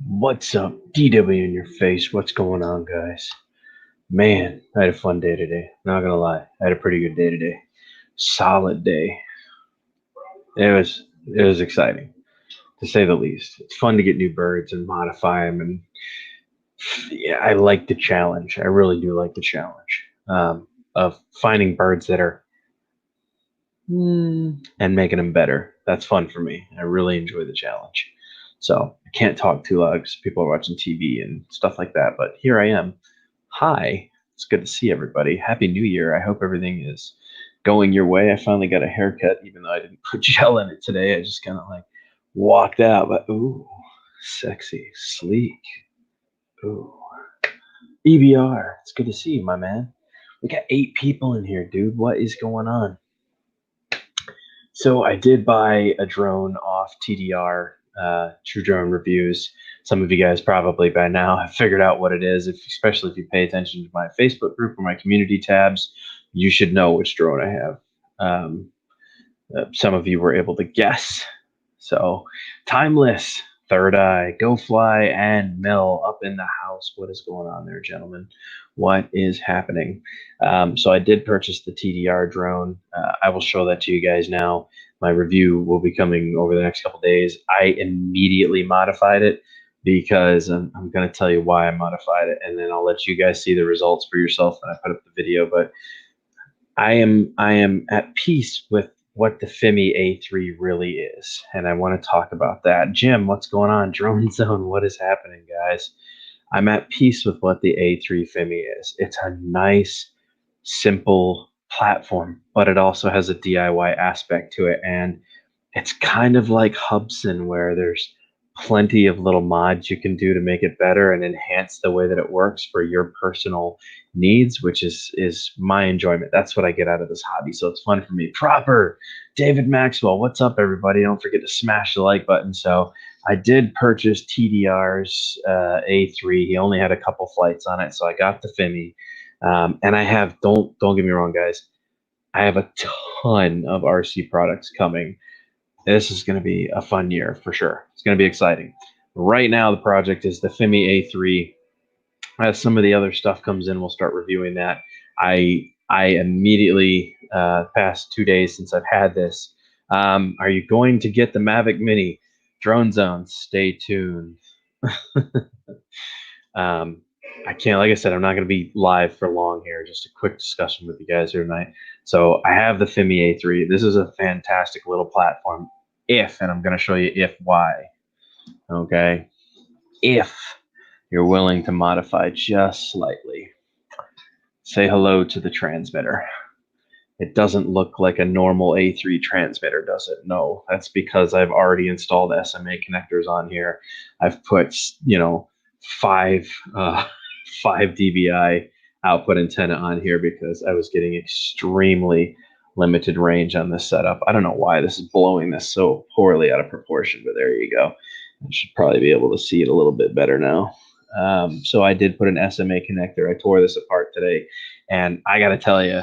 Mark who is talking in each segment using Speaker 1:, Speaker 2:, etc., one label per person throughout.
Speaker 1: What's up, DW in your face? What's going on, guys? Man, I had a fun day today. Not gonna lie, I had a pretty good day today. Solid day. It was exciting to say the least. It's fun to get new birds and modify them, and yeah, I like the challenge. I really do like the challenge of finding birds that are and making them better. That's fun for me. I really enjoy the challenge. So I can't talk too loud because people are watching TV and stuff like that. But here I am. Hi, it's good to see everybody. Happy New Year. I hope everything is going your way. I finally got a haircut, even though I didn't put gel in it today. I just kind of like walked out, but ooh, sexy, sleek. Ooh, EBR. It's good to see you, my man. We got 8 people in here, dude. What is going on? So I did buy a drone off TDR, True Drone Reviews. Some of you guys probably by now have figured out what it is, especially if you pay attention to my Facebook group or my community tabs. You should know which drone I have. Um, some of you were able to guess. So, Timeless, Third Eye, Go Fly, and Mill up in the house. What is going on there, gentlemen? What is happening? So, I did purchase the TDR drone. I will show that to you guys now. My review will be coming over the next couple days. I immediately modified it because I'm going to tell you why I modified it, and then I'll let you guys see the results for yourself when I put up the video. But I am at peace with what the Fimi A3 really is, and I want to talk about that. Jim, what's going on? Drone Zone, what is happening, guys? I'm at peace with what the A3 Fimi is. It's a nice, simple platform, but it also has a DIY aspect to it, and it's kind of like Hubson, where there's plenty of little mods you can do to make it better and enhance the way that it works for your personal needs, which is my enjoyment. That's what I get out of this hobby. So it's fun for me. Proper David Maxwell, what's up, everybody? Don't forget to smash the like button. So I did purchase TDR's A3. He only had a couple flights on it, so I got the Fimi. And I have don't get me wrong, guys. I have a ton of RC products coming. This is going to be a fun year for sure. It's going to be exciting. Right now, the project is the Fimi A3. As some of the other stuff comes in, we'll start reviewing that. I immediately past 2 days since I've had this. Are you going to get the Mavic Mini? Drone Zone, stay tuned. um, I can't, like I said, I'm not going to be live for long here. Just a quick discussion with you guys here tonight. So I have the Fimi A3. This is a fantastic little platform. And I'm going to show you if why. Okay. If you're willing to modify just slightly, say hello to the transmitter. It doesn't look like a normal A3 transmitter, does it? No, that's because I've already installed SMA connectors on here. I've put, five uh, 5 dBi output antenna on here because I was getting extremely limited range on this setup. I don't know why this is blowing this so poorly out of proportion, but there you go. I should probably be able to see it a little bit better now. So I did put an SMA connector. I tore this apart today, and I got to tell you,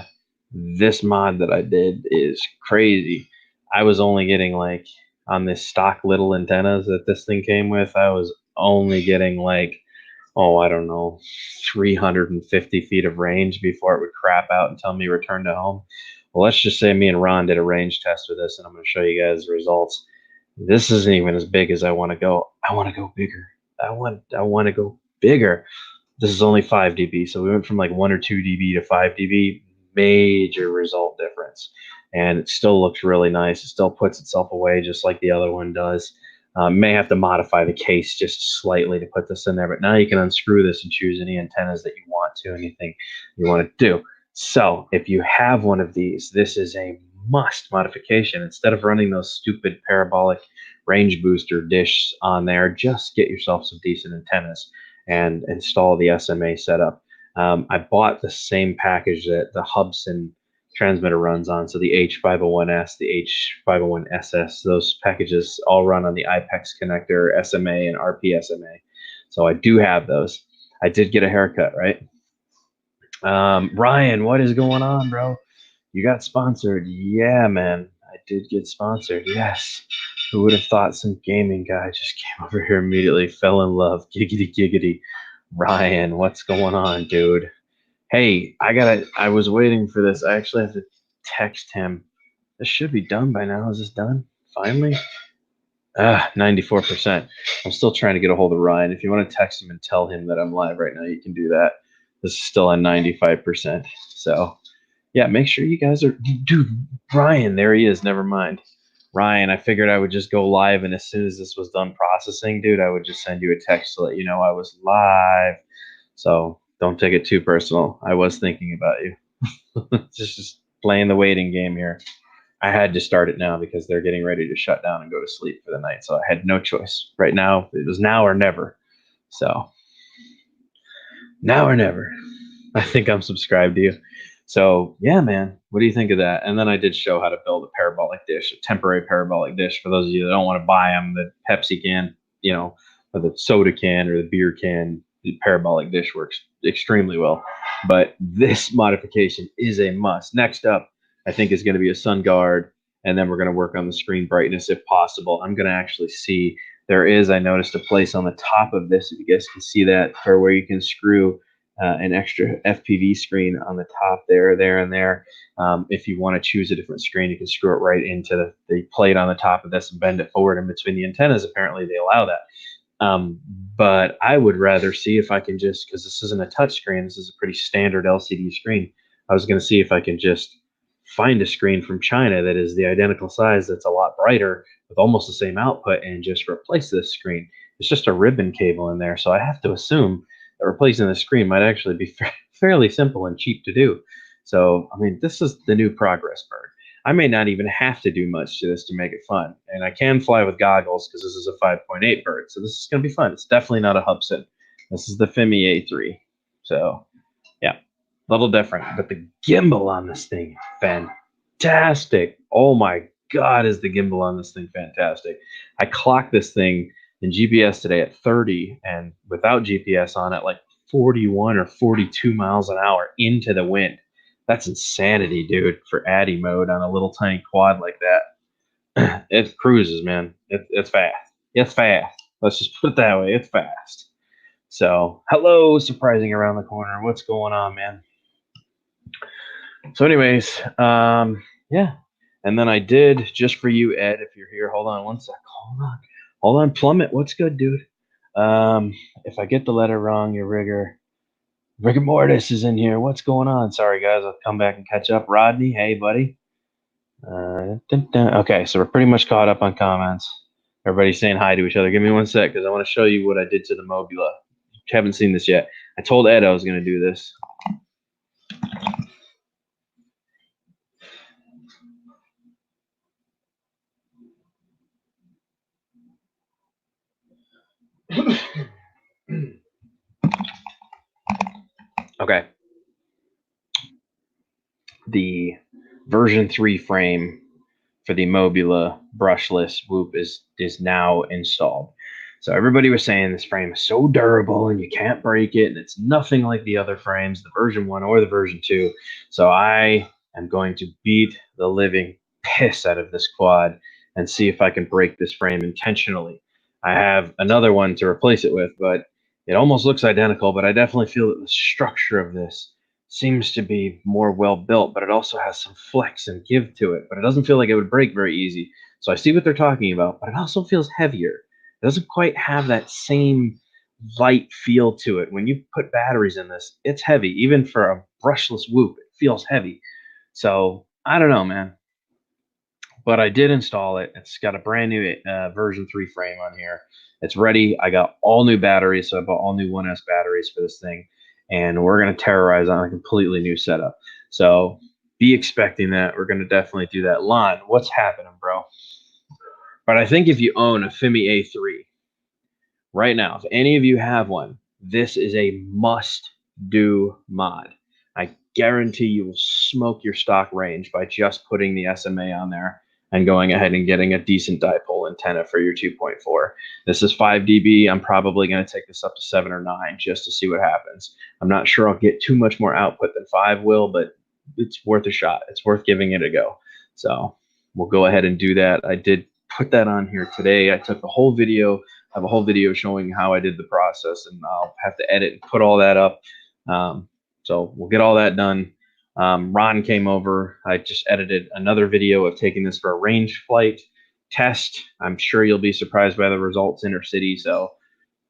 Speaker 1: this mod that I did is crazy. I was only getting like on this stock little antennas that this thing came with, I was only getting like, oh, I don't know, 350 feet of range before it would crap out and tell me return to home. Well, let's just say me and Ron did a range test with this, and I'm going to show you guys the results. This isn't even as big as I want to go. I want to go bigger. I want to go bigger. This is only 5 dB, so we went from like 1 or 2 dB to 5 dB. Major result difference, and it still looks really nice. It still puts itself away just like the other one does. May have to modify the case just slightly to put this in there, but now you can unscrew this and choose any antennas that you want to, anything you want to do. So if you have one of these, this is a must modification. Instead of running those stupid parabolic range booster dish on there, just get yourself some decent antennas and install the SMA setup. I bought the same package that the Hubson transmitter runs on. So the H501S, the H501SS, those packages all run on the IPEX connector, SMA, and RPSMA. So I do have those. I did get a haircut, right? Ryan, what is going on, bro? You got sponsored. Yeah, man. I did get sponsored. Yes. Who would have thought some gaming guy just came over here immediately, fell in love, giggity giggity. Ryan, what's going on, dude? Hey, I was waiting for this. I actually have to text him. This should be done by now. Is this done? Finally? 94%. I'm still trying to get a hold of Ryan. If you want to text him and tell him that I'm live right now, you can do that. This is still on 95%. So, yeah, make sure you guys are. Dude, Ryan, there he is. Never mind. Ryan, I figured I would just go live, and as soon as this was done processing, dude, I would just send you a text to let you know I was live. So don't take it too personal. I was thinking about you. just playing the waiting game here. I had to start it now because they're getting ready to shut down and go to sleep for the night. So I had no choice. Right now, it was now or never. So now or never. I think I'm subscribed to you. So yeah, man, what do you think of that? And then I did show how to build a parabolic dish, a temporary parabolic dish. For those of you that don't want to buy them, the Pepsi can, or the soda can or the beer can, the parabolic dish works extremely well. But this modification is a must. Next up, I think is going to be a sun guard, and then we're going to work on the screen brightness if possible. I'm going to actually see I noticed a place on the top of this, if you guys can see that, for where you can screw an extra FPV screen on the top there, and there. If you want to choose a different screen, you can screw it right into the plate on the top of this and bend it forward in between the antennas. Apparently, they allow that. But I would rather see if I can just, because this isn't a touch screen, this is a pretty standard LCD screen. I was going to see if I can just find a screen from China that is the identical size, that's a lot brighter with almost the same output, and just replace this screen. It's just a ribbon cable in there, so I have to assume that replacing the screen might actually be fairly simple and cheap to do. So, I mean, this is the new Progress Bird. I may not even have to do much to this to make it fun. And I can fly with goggles because this is a 5.8 bird. So this is going to be fun. It's definitely not a Hubsan. This is the Fimi A3. So, yeah, a little different. But the gimbal on this thing, fantastic. Oh my God, is the gimbal on this thing fantastic. I clocked this thing in GPS today at 30, and without GPS on it, like 41 or 42 miles an hour into the wind. That's insanity, dude, for Addy mode on a little tiny quad like that. It cruises, man. It's fast. It's fast. Let's just put it that way. It's fast. So, hello, surprising around the corner. What's going on, man? So, anyways, yeah. And then I did, just for you, Ed, if you're here, hold on one sec. Hold on, Plummet. What's good, dude? If I get the letter wrong, your rigor mortis is in here. What's going on? Sorry, guys. I'll come back and catch up. Rodney, hey, buddy. Okay, so we're pretty much caught up on comments. Everybody's saying hi to each other. Give me one sec because I want to show you what I did to the Mobula. You haven't seen this yet. I told Ed I was going to do this. Okay. The version 3 frame for the Mobula brushless Whoop is now installed. So everybody was saying this frame is so durable and you can't break it, and it's nothing like the other frames, the version 1 or the version 2. So I am going to beat the living piss out of this quad and see if I can break this frame intentionally. I have another one to replace it with, but it almost looks identical, but I definitely feel that the structure of this seems to be more well built, but it also has some flex and give to it, but it doesn't feel like it would break very easy. So I see what they're talking about, but it also feels heavier. It doesn't quite have that same light feel to it. When you put batteries in this, it's heavy. Even for a brushless Whoop, it feels heavy. So I don't know, man. But I did install it. It's got a brand new version 3 frame on here. It's ready. I got all new batteries, so I bought all new 1S batteries for this thing, and we're going to terrorize on a completely new setup. So be expecting that. We're going to definitely do that. Lon, what's happening, bro? But I think if you own a Fimi A3 right now, if any of you have one, this is a must-do mod. I guarantee you will smoke your stock range by just putting the SMA on there and going ahead and getting a decent dipole antenna for your 2.4. This is 5 dB. I'm probably going to take this up to 7 or 9 just to see what happens. I'm not sure I'll get too much more output than 5 will, but it's worth a shot. It's worth giving it a go. So we'll go ahead and do that. I did put that on here today. I took the whole video. I have a whole video showing how I did the process, and I'll have to edit and put all that up. So we'll get all that done. Ron came over. I just edited another video of taking this for a range flight test. I'm sure you'll be surprised by the results intercity. So,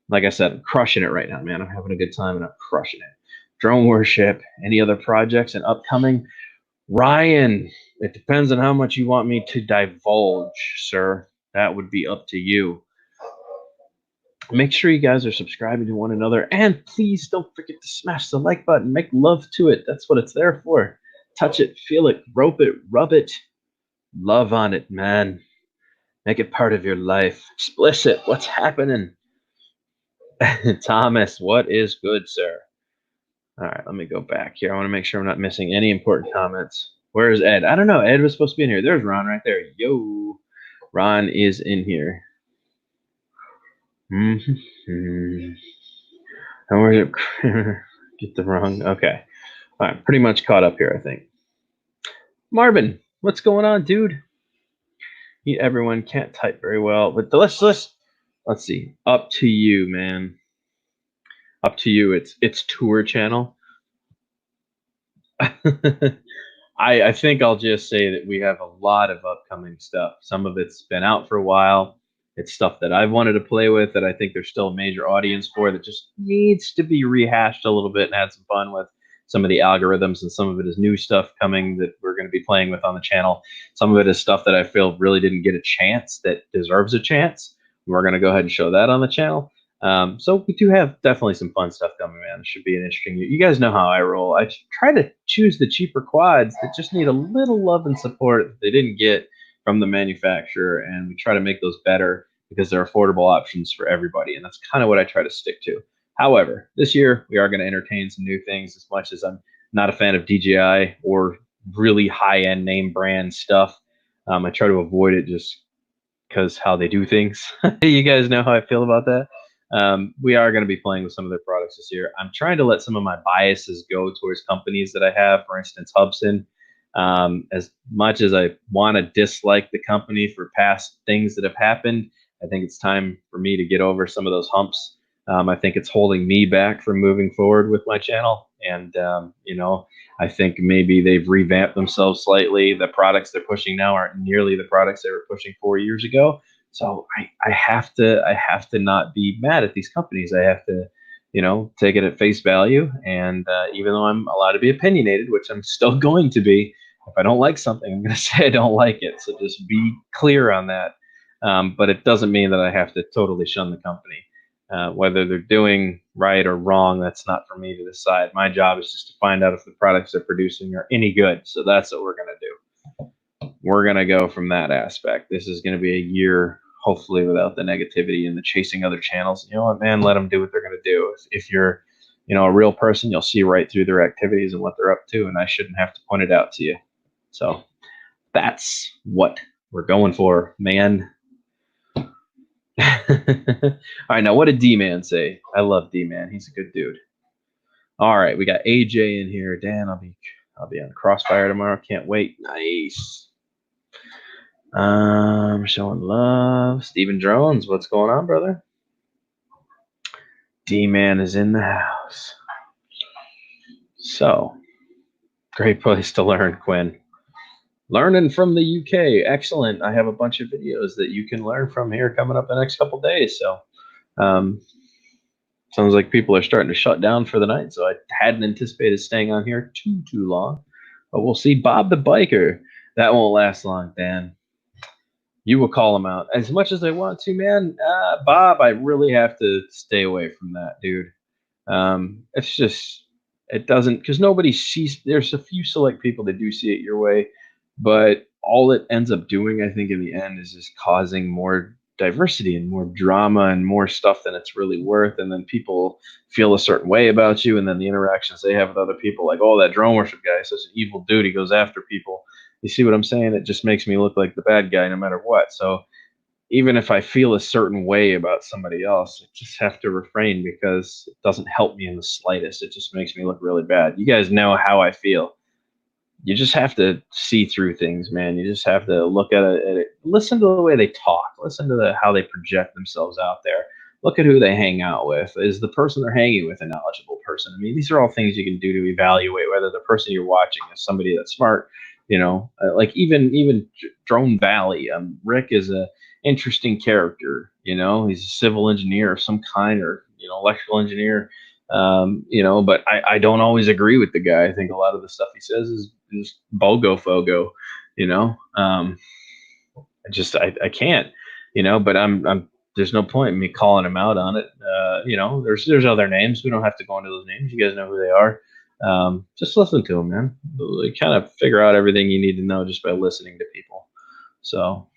Speaker 1: like I said, I'm crushing it right now, man. I'm having a good time and I'm crushing it. Drone worship, any other projects and upcoming? Ryan, it depends on how much you want me to divulge, sir. That would be up to you. Make sure you guys are subscribing to one another, and please don't forget to smash the like button. Make love to it. That's what it's there for. Touch it, feel it, rope it, rub it. Love on it, man. Make it part of your life. Explicit, what's happening? Thomas, what is good, sir? All right, let me go back here. I want to make sure I'm not missing any important comments. Where is Ed? I don't know. Ed was supposed to be in here. There's Ron right there. Yo, Ron is in here. And where's it? Get the wrong. Okay. All right, pretty much caught up here, I think. Marvin, what's going on, dude? Everyone can't type very well, but let's see. Up to you, man. Up to you. It's tour channel. I think I'll just say that we have a lot of upcoming stuff. Some of it's been out for a while. It's stuff that I've wanted to play with that I think there's still a major audience for that just needs to be rehashed a little bit and had some fun with some of the algorithms, and some of it is new stuff coming that we're going to be playing with on the channel. Some of it is stuff that I feel really didn't get a chance that deserves a chance. We're going to go ahead and show that on the channel. So we do have definitely some fun stuff coming, man. It should be an interesting year. You guys know how I roll. I try to choose the cheaper quads that just need a little love and support that they didn't get from the manufacturer, and we try to make those better because they're affordable options for everybody, and that's kind of what I try to stick to. However, this year we are going to entertain some new things. As much as I'm not a fan of DJI or really high-end name brand stuff, I try to avoid it just because how they do things. You guys know how I feel about that. We are going to be playing with some of their products this year. I'm trying to let some of my biases go towards companies that I have, for instance, Hubsan. As much as I want to dislike the company for past things that have happened, I think it's time for me to get over some of those humps. I think it's holding me back from moving forward with my channel. And, I think maybe they've revamped themselves slightly. The products they're pushing now aren't nearly the products they were pushing 4 years ago. So I have to not be mad at these companies. I have to, take it at face value. And even though I'm allowed to be opinionated, which I'm still going to be, if I don't like something, I'm going to say I don't like it. So just be clear on that. But it doesn't mean that I have to totally shun the company. Whether they're doing right or wrong, that's not for me to decide. My job is just to find out if the products they're producing are any good. So that's what we're going to do. We're going to go from that aspect. This is going to be a year, hopefully, without the negativity and the chasing other channels. You know what, man? Let them do what they're going to do. If you're, a real person, you'll see right through their activities and what they're up to, and I shouldn't have to point it out to you. So that's what we're going for, man. All right, now what did D-Man say? I love D-Man. He's a good dude. All right, we got AJ in here. Dan, I'll be on Crossfire tomorrow. Can't wait. Nice. Showing love. Steven Drones, what's going on, brother? D-Man is in the house. So, great place to learn, Quinn. Learning from the UK. Excellent. I have a bunch of videos that you can learn from here coming up the next couple days. So, sounds like people are starting to shut down for the night. So I hadn't anticipated staying on here too long. But we'll see. Bob the Biker. That won't last long, Dan. You will call him out. As much as I want to, man, Bob, I really have to stay away from that, dude. It's just, it doesn't, because nobody sees, there's a few select people that do see it your way, but all it ends up doing, I think, in the end is just causing more diversity and more drama and more stuff than it's really worth. And then people feel a certain way about you. And then the interactions they have with other people, like, oh, that drone worship guy is such an evil dude. He goes after people. You see what I'm saying? It just makes me look like the bad guy no matter what. So even if I feel a certain way about somebody else, I just have to refrain because it doesn't help me in the slightest. It just makes me look really bad. You guys know how I feel. you just have to see through things, man. You just have to look at it, listen to the way they talk, listen to how they project themselves out there. Look at who they hang out with. Is the person they're hanging with a knowledgeable person? I mean, these are all things you can do to evaluate whether the person you're watching is somebody that's smart. Like even Drone Valley. Rick is a interesting character. He's a civil engineer of some kind, or electrical engineer. But I don't always agree with the guy. I think a lot of the stuff he says is bogo fogo. You know, I can't. But I'm there's no point in me calling him out on it. There's other names. We don't have to go into those names. You guys know who they are. Just listen to them, man. You kind of figure out everything you need to know just by listening to people. So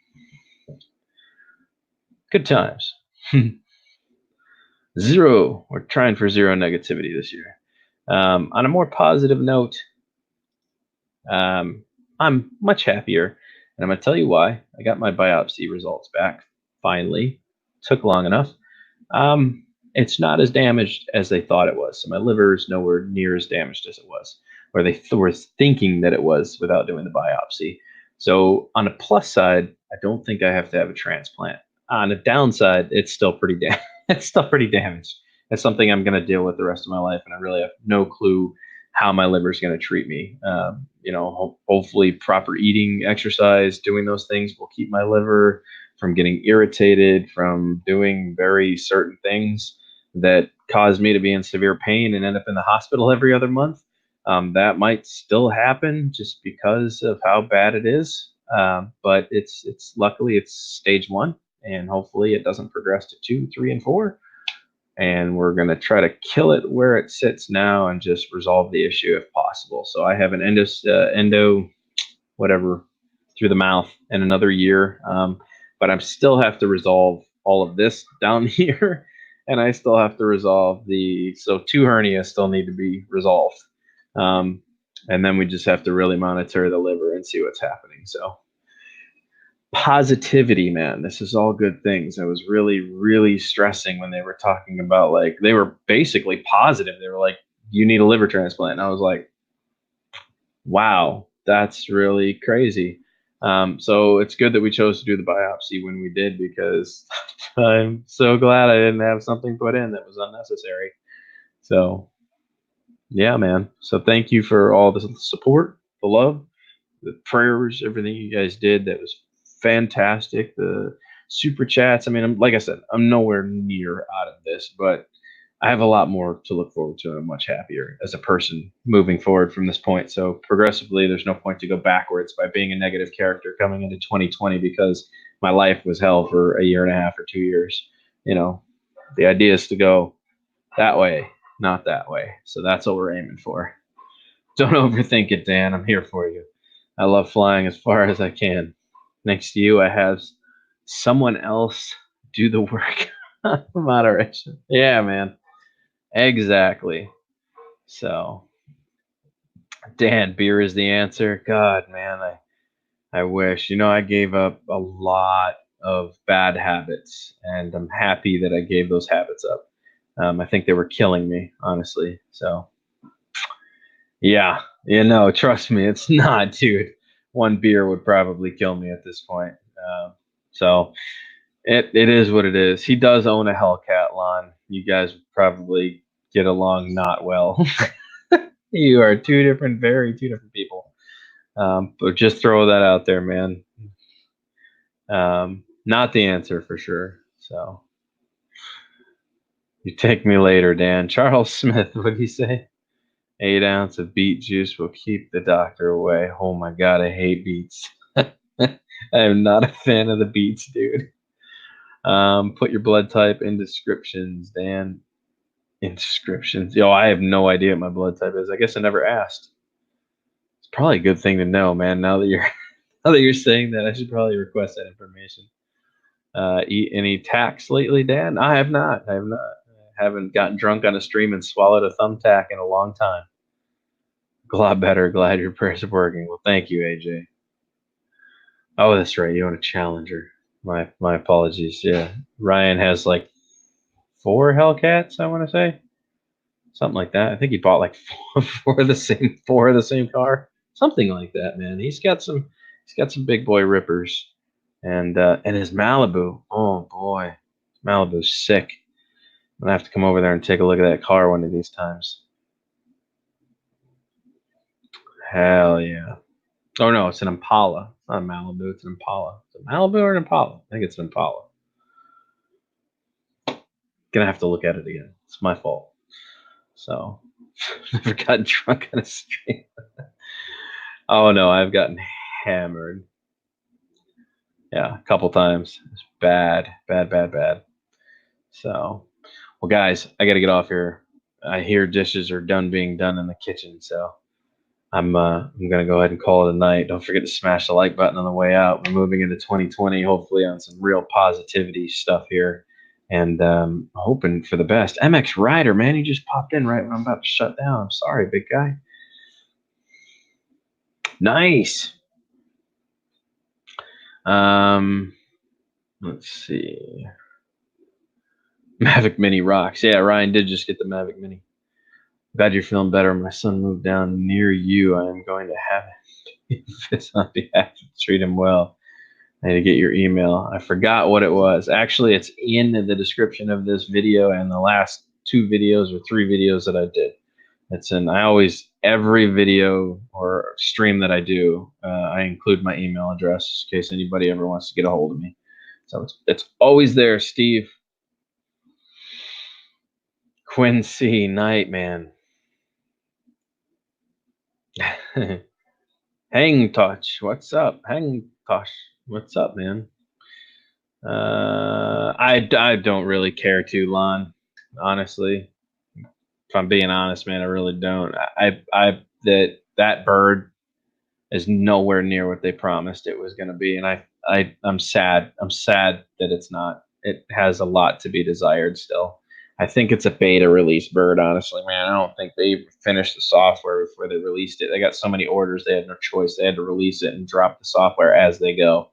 Speaker 1: good times. Zero. We're trying for zero negativity this year. On a more positive note, I'm much happier, and I'm going to tell you why. I got my biopsy results back finally. Took long enough. It's not as damaged as they thought it was. So my liver is nowhere near as damaged as it was, or they were thinking that it was without doing the biopsy. So on a plus side, I don't think I have to have a transplant. On a downside, it's still pretty it's still pretty damaged. It's something I'm going to deal with the rest of my life, and I really have no clue how my liver is going to treat me. Hopefully proper eating, exercise, doing those things will keep my liver from getting irritated, from doing very certain things that cause me to be in severe pain and end up in the hospital every other month. That might still happen just because of how bad it is. But it's luckily it's stage 1, and hopefully it doesn't progress to 2, 3, and 4. And we're going to try to kill it where it sits now and just resolve the issue if possible. So I have an endo whatever through the mouth in another year, but I still have to resolve all of this down here, and I still have to resolve 2 hernias still need to be resolved, and then we just have to really monitor the liver and see what's happening. So positivity, man, this is all good things. I was really, really stressing when they were talking about, like, they were basically positive. They were like, you need a liver transplant. And I was like, wow, that's really crazy. So it's good that we chose to do the biopsy when we did, because I'm so glad I didn't have something put in that was unnecessary. So yeah, man. So thank you for all the support, the love, the prayers, everything you guys did. That was fantastic. The super chats. I mean, like I said, I'm nowhere near out of this, but I have a lot more to look forward to, and I'm much happier as a person moving forward from this point. So progressively, there's no point to go backwards by being a negative character coming into 2020, because my life was hell for a year and a half or 2 years. The idea is to go that way, not that way. So that's what we're aiming for. Don't overthink it, Dan. I'm here for you. I love flying as far as I can. Next to you, I have someone else do the work. Moderation. Yeah, man. Exactly. So, Dan, beer is the answer. God, man, I wish. I gave up a lot of bad habits, and I'm happy that I gave those habits up. I think they were killing me, honestly. So, yeah, trust me, it's not, dude. One beer would probably kill me at this point. So it is what it is. He does own a Hellcat, Lon. You guys would probably get along not well. You are two different people. But just throw that out there, man. Not the answer for sure. So you take me later, Dan. Charles Smith, what did he say? 8 ounce of beet juice will keep the doctor away. Oh my God, I hate beets. I am not a fan of the beets, dude. Put your blood type in descriptions, Dan. In descriptions. Yo, I have no idea what my blood type is. I guess I never asked. It's probably a good thing to know, man. Now that you're saying that, I should probably request that information. Eat any tacks lately, Dan? I have not. I haven't gotten drunk on a stream and swallowed a thumbtack in a long time. A lot better. Glad your prayers are working. Well, thank you, AJ. Oh, that's right. You own a Challenger. My apologies. Yeah, Ryan has like 4 Hellcats, I want to say, something like that. I think he bought like four of the same car. something like that, man. He's got some big boy rippers, and his Malibu. Oh boy, Malibu's sick. I'm gonna have to come over there and take a look at that car one of these times. Hell yeah. Oh no, it's an Impala. It's not a Malibu. It's an Impala. It's a Malibu or an Impala? I think it's an Impala. Gonna have to look at it again. It's my fault. So never gotten drunk on a stream. Oh no, I've gotten hammered. Yeah, a couple times. It's bad, bad, bad, bad. So, well, guys, I got to get off here. I hear dishes are done being done in the kitchen, so I'm gonna go ahead and call it a night. Don't forget to smash the like button on the way out. We're moving into 2020, hopefully on some real positivity stuff here, and hoping for the best. MX Rider, man, he just popped in right when I'm about to shut down. I'm sorry, big guy. Nice. Let's see. Mavic Mini rocks. Yeah, Ryan did just get the Mavic Mini. Glad you're feeling better. My son moved down near you. I am going to have it on behalf to treat him well. I need to get your email. I forgot what it was. Actually, it's in the description of this video and the last 2 videos or 3 videos that I did. It's in. Every video or stream that I do, I include my email address in case anybody ever wants to get a hold of me. So it's always there, Steve. Quincy Knight, man. Hang Touch, what's up? Hang Touch, what's up, man? I don't really care to, Lon. Honestly, if I'm being honest, man, I really don't. That bird is nowhere near what they promised it was going to be, and I'm sad. I'm sad that it's not. It has a lot to be desired still. I think it's a beta release bird, honestly, man. I don't think they finished the software before they released it. They got so many orders, they had no choice. They had to release it and drop the software as they go,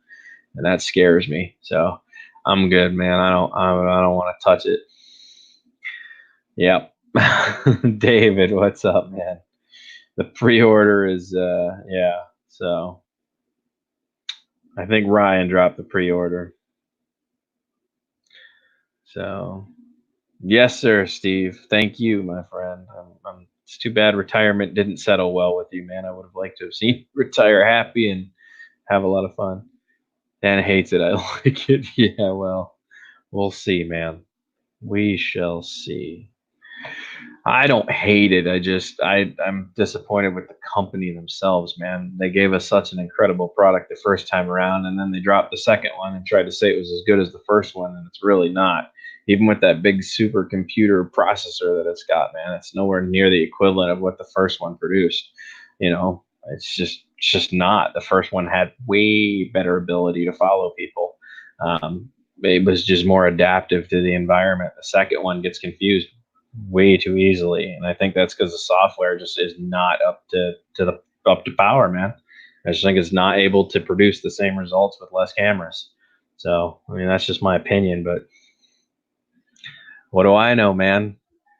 Speaker 1: and that scares me. So I'm good, man. I don't want to touch it. Yep. David, what's up, man? The pre-order is yeah. So I think Ryan dropped the pre-order. So yes, sir, Steve. Thank you, my friend. It's too bad retirement didn't settle well with you, man. I would have liked to have seen you retire happy and have a lot of fun. Dan hates it. I like it. Yeah, well, we'll see, man. We shall see. I don't hate it. I'm disappointed with the company themselves, man. They gave us such an incredible product the first time around, and then they dropped the second one and tried to say it was as good as the first one, and it's really not. Even with that big supercomputer processor that it's got, man, it's nowhere near the equivalent of what the first one produced. You know, it's just not. The first one had way better ability to follow people. It was just more adaptive to the environment. The second one gets confused way too easily, and I think that's because the software just is not up to power, man. I just think it's not able to produce the same results with less cameras. So I mean, that's just my opinion, but what do I know, man?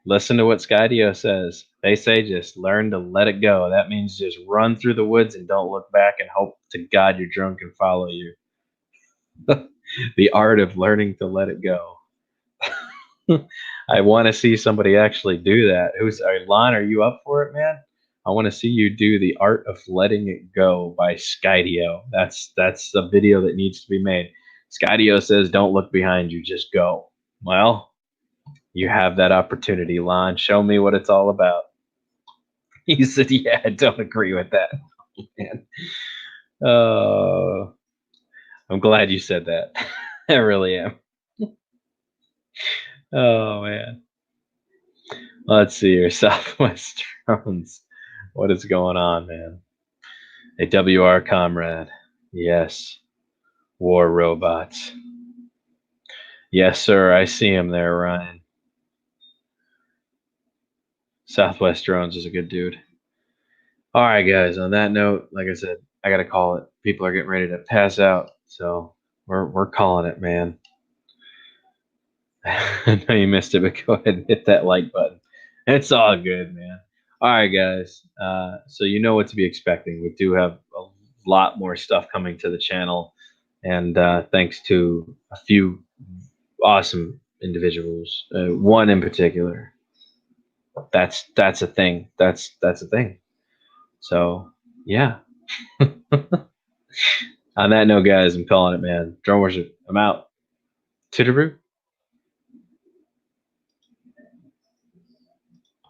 Speaker 1: Listen to what Skydio says. They say just learn to let it go. That means just run through the woods and don't look back and hope to God your drone can follow you. The art of learning to let it go. I want to see somebody actually do that. Lon, are you up for it, man? I want to see you do the art of letting it go by Skydio. That's a video that needs to be made. Skydio says, "Don't look behind you, just go." Well, you have that opportunity, Lon. Show me what it's all about. He said, "Yeah, I don't agree with that, man." Oh, I'm glad you said that. I really am. Oh man. Let's see here, Southwest Drones. What is going on, man? A WR comrade. Yes. War robots. Yes, sir. I see him there, Ryan. Southwest Drones is a good dude. All right, guys. On that note, like I said, I gotta call it. People are getting ready to pass out, so we're calling it, man. I know you missed it, but go ahead and hit that like button. It's all good, man. All right, guys. So you know what to be expecting. We do have a lot more stuff coming to the channel, and thanks to a few awesome individuals, one in particular. That's a thing. That's a thing. So yeah. On that note, guys, I'm calling it, man. Drone worship. I'm out. Titterbrew.